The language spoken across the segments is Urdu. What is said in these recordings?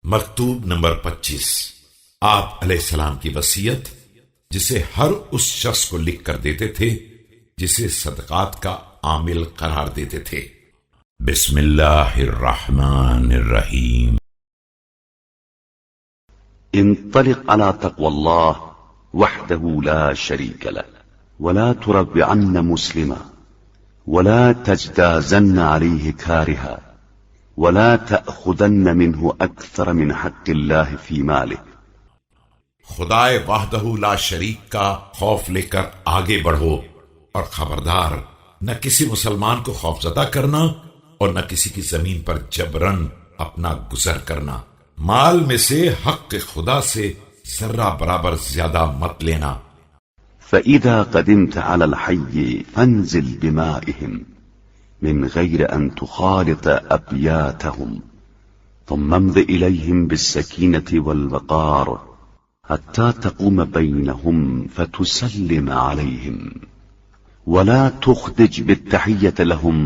مکتوب نمبر 25 آپ علیہ السلام کی وصیت جسے ہر اس شخص کو لکھ کر دیتے تھے جسے صدقات کا عامل قرار دیتے تھے۔ بسم اللہ الرحمن الرحیم۔ انطلق على تقوى الله وحده لا شريك له ولا تربعن مسلما ولا تجتازن عليه كارها ولا تأخذن منه أكثر من حق الله في ماله۔ خدائے وحدہ لا شریک کا خوف لے کر آگے بڑھو اور خبردار نہ کسی مسلمان کو خوفزدہ کرنا اور نہ کسی کی زمین پر جبرن اپنا گزر کرنا۔ مال میں سے حق خدا سے ذرہ برابر زیادہ مت لینا۔ فإذا قدمت على الحي فانزل بمائهم من غير أن تخالط أبياتهم ثم امض إليهم بالسكينة والوقار حتى تقوم بينهم فتسلم عليهم ولا تخدج بالتحية لهم۔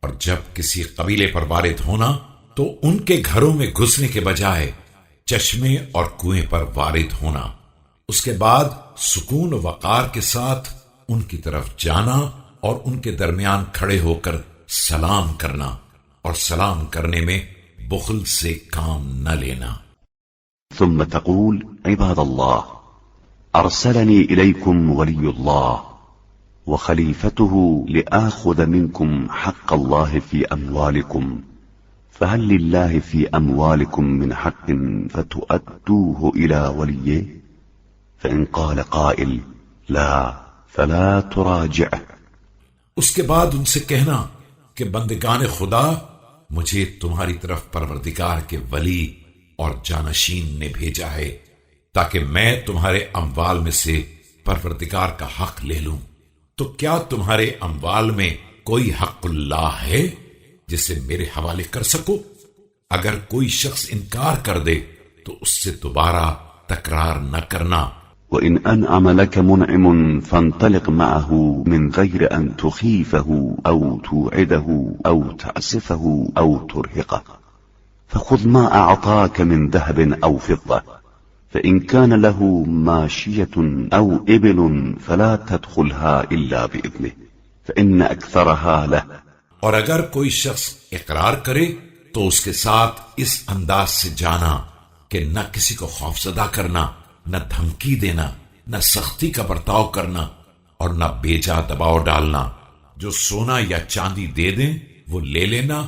اور جب کسی قبیلے پر وارد ہونا تو ان کے گھروں میں گھسنے کے بجائے چشمے اور کنویں پر وارد ہونا، اس کے بعد سکون و وقار کے ساتھ ان کی طرف جانا اور ان کے درمیان کھڑے ہو کر سلام کرنا، اور سلام کرنے میں بخل سے کام نہ لینا۔ ثم تقول عباد الله أرسلني إليكم ولي الله وخليفته لآخذ منكم حق الله في أموالكم فهل لله في أموالكم من حق فتؤدوه إلى وليه؟ فإن قال قائل لا فلا تراجعه۔ اس کے بعد ان سے کہنا کہ بندگان خدا مجھے تمہاری طرف پروردگار کے ولی اور جانشین نے بھیجا ہے تاکہ میں تمہارے اموال میں سے پروردگار کا حق لے لوں، تو کیا تمہارے اموال میں کوئی حق اللہ ہے جسے میرے حوالے کر سکو؟ اگر کوئی شخص انکار کر دے تو اس سے دوبارہ تکرار نہ کرنا۔ وإن أنعم لك منعم فانطلق معه من غير أن تخيفه أو توعده أو تعسفه أو ترهقه فخذ ما أعطاك من ذهب أو فضة فإن كان له ماشية أو إبل فلا تدخلها إلا بإذنه فإن أكثرها له۔ اور اگر کوئی شخص اقرار کرے تو اس کے ساتھ اس انداز سے جانا کہ نہ کسی کو خوفزدہ کرنا، نہ دھمکی دینا، نہ سختی کا برتاؤ کرنا اور نہ بیجا دباؤ ڈالنا۔ جو سونا یا چاندی دے دیں وہ لے لینا،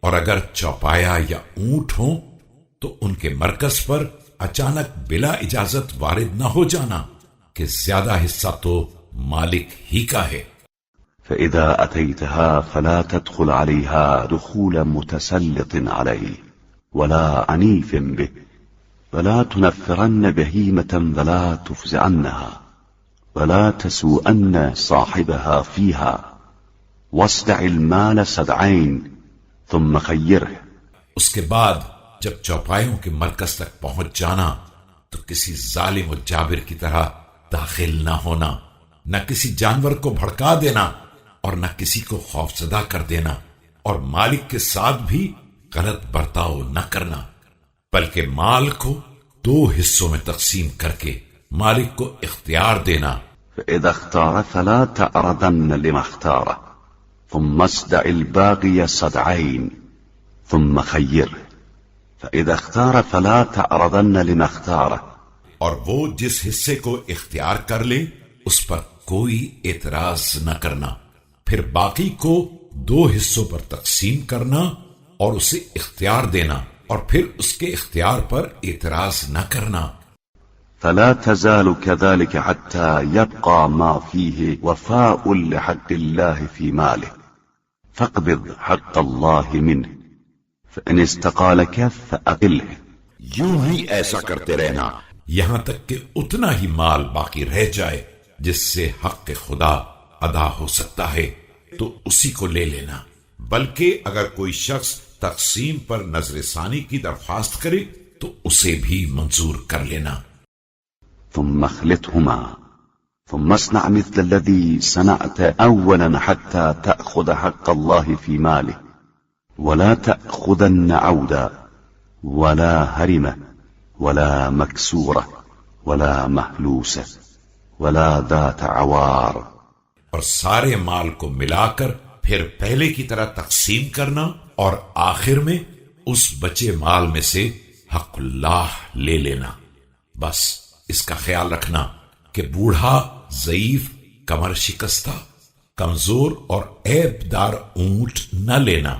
اور اگر چوپایا یا اونٹ ہوں تو ان کے مرکز پر اچانک بلا اجازت وارد نہ ہو جانا کہ زیادہ حصہ تو مالک ہی کا ہے۔ فإذا أتيتها فلا تدخل عليها دخول متسلط عليه ولا عنيف به ولا تنفرن بهيمة ولا تفزعنها ولا تسوءن صاحبها فيها واصدع المال صدعين ثم خيره۔ اس کے بعد جب چوپایوں کے مرکز تک پہنچ جانا تو کسی ظالم و جابر کی طرح داخل نہ ہونا، نہ کسی جانور کو بھڑکا دینا اور نہ کسی کو خوفزدہ کر دینا، اور مالک کے ساتھ بھی غلط برتاؤ نہ کرنا، بلکہ مال کو 2 حصوں میں تقسیم کر کے مالک کو اختیار دینا۔ فإذا اختار فلا تعرضن لما اختاره ثم اصدع الباقي صدعين ثم خيره فإذا اختار فلا تعرضن لما اختاره۔ اور وہ جس حصے کو اختیار کر لے اس پر کوئی اعتراض نہ کرنا، پھر باقی کو 2 حصوں پر تقسیم کرنا اور اسے اختیار دینا، اور پھر اس کے اختیار پر اعتراض نہ کرنا۔ فلا تزال كذلك حتى يبقى ما فيه وفاء لحق الله في ماله فاقبض حق الله منه فإن استقالك فأقله۔ یوں ہی ایسا کرتے رہنا یہاں تک کہ اتنا ہی مال باقی رہ جائے جس سے حق خدا ادا ہو سکتا ہے تو اسی کو لے لینا، بلکہ اگر کوئی شخص تقسیم پر نظر ثانی کی درخواست کرے تو اسے بھی منظور کر لینا۔ ثم اخلطهما ثم اصنع مثل الذي صنعت أولا حتى تأخذ حق الله في ماله ولا تأخذن عودا ولا هرمة ولا مكسورة ولا مهلوسة ولا ذات عوار. اور سارے مال کو ملا کر پھر پہلے کی طرح تقسیم کرنا، اور آخر میں اس بچے مال میں سے حق اللہ لے لینا. بس اس کا خیال رکھنا کہ بوڑھا، ضعیف، کمر شکستہ، کمزور اور عیب دار اونٹ نہ لینا.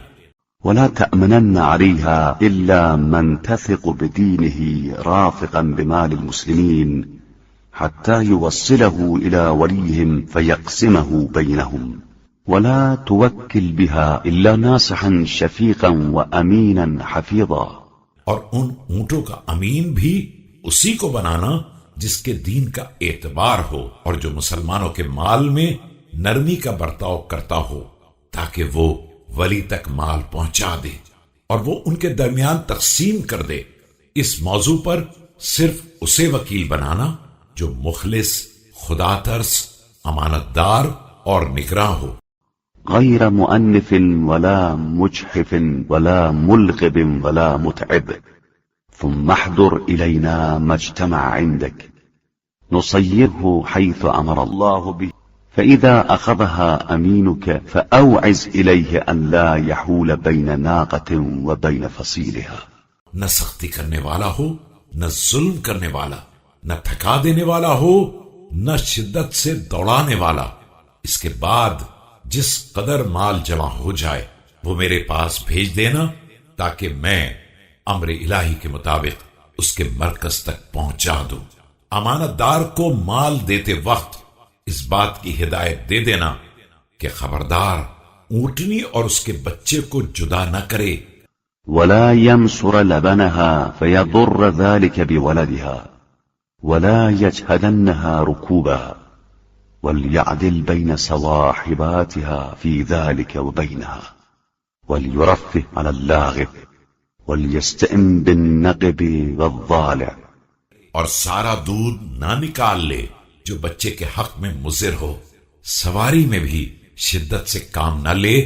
ولا تأمنن عليها إلا من تثق بدينه رافقا بمال المسلمين حتى يوصله إلى وليهم فيقسمه بينهم. ولا توكل بها إلا ناصحا شفيقا وأمينا حفيظا. اور ان اونٹوں کا امین بھی اسی کو بنانا جس کے دین کا اعتبار ہو اور جو مسلمانوں کے مال میں نرمی کا برتاؤ کرتا ہو، تاکہ وہ ولی تک مال پہنچا دے اور وہ ان کے درمیان تقسیم کر دے. اس موضوع پر صرف اسے وکیل بنانا جو مخلص، خدا ترس، امانت دار اور نگراں ہو. غير مؤنف ولا مجحف ولا ملغب ولا متعب. ثم احضر إلينا ما اجتمع عندك نصيره حيث أمر الله به. فإذا أخذها أمينك فأوعز إليه أن لا يحول بين ناقة وبين فصيلها. نہ سختی کرنے والا ہو، نہ ظلم کرنے والا، نہ تھکا دینے والا ہو، نہ شدت سے دوڑانے والا. اس کے بعد جس قدر مال جمع ہو جائے وہ میرے پاس بھیج دینا، تاکہ میں امر الہی کے مطابق اس کے مرکز تک پہنچا دوں. امانت دار کو مال دیتے وقت اس بات کی ہدایت دے دینا کہ خبردار اونٹنی اور اس کے بچے کو جدا نہ کرے. ولا يمسر لبنها فيضر ذلك بولدها ولا يجهدنها ركوبها. وليعدل بين صواحباتها في ذلك وبينها. وليرفه على اللاغب وليستئم بالنقب والضالع. اور سارا دودھ نہ نکال لے جو بچے کے حق میں مضر ہو. سواری میں بھی شدت سے کام نہ لے،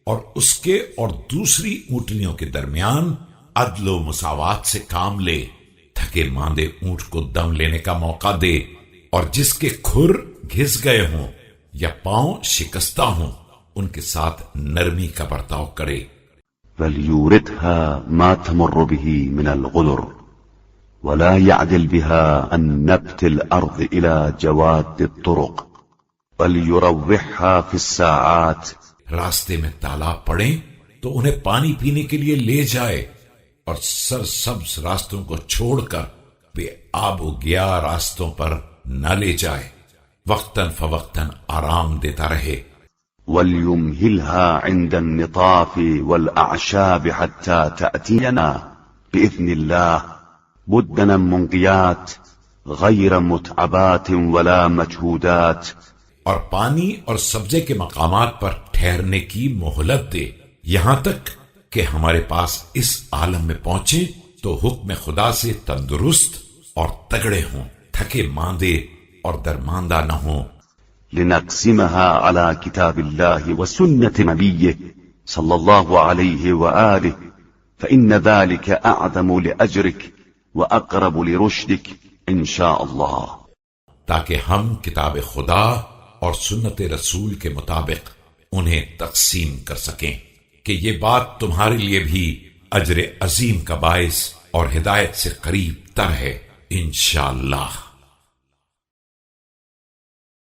اور اس کے اور دوسری اونٹنیوں کے درمیان عدل و مساوات سے کام لے. تھکے ماندے اونٹ کو دم لینے کا موقع دے، اور جس کے کھر گھس گئے ہوں یا پاؤں شکستہ ہوں ان کے ساتھ نرمی کا برتاؤ کرے. فليورثها ما تمر به من الغدر ولا يعدل بها عن نبت الأرض إلى جواد الطرق. وليروحها في الساعات. راستے میں تالاب پڑیں تو انہیں پانی پینے کے لیے لے جائے، اور سرسبز راستوں کو چھوڑ کر بے آب و گیا راستوں پر نہ لے جائے. وقتاً فوقتاً آرام دیتا رہے. وليمهلها عند النطاف والأعشاب حتى تأتينا بإذن الله بدنا منقيات غير متعبات ولا مجهودات. اور پانی اور سبزے کے مقامات پر ٹھہرنے کی مہلت دے، یہاں تک کہ ہمارے پاس اس عالم میں پہنچے تو حکم خدا سے تندرست اور تگڑے ہوں، تھکے ماندے اور درماندہ نہ ہوں. لنقسمها على كتاب الله وسنة نبيه صلى الله عليه وآله فإن ذلك أعظم لأجرك وأقرب لرشدك إن شاء الله. تاکہ ہم کتاب خدا اور سنت رسول کے مطابق انہیں تقسیم کر سکیں کہ یہ بات تمہارے لیے بھی اجر عظیم کا باعث اور ہدایت سے قریب تر ہے انشاءاللہ.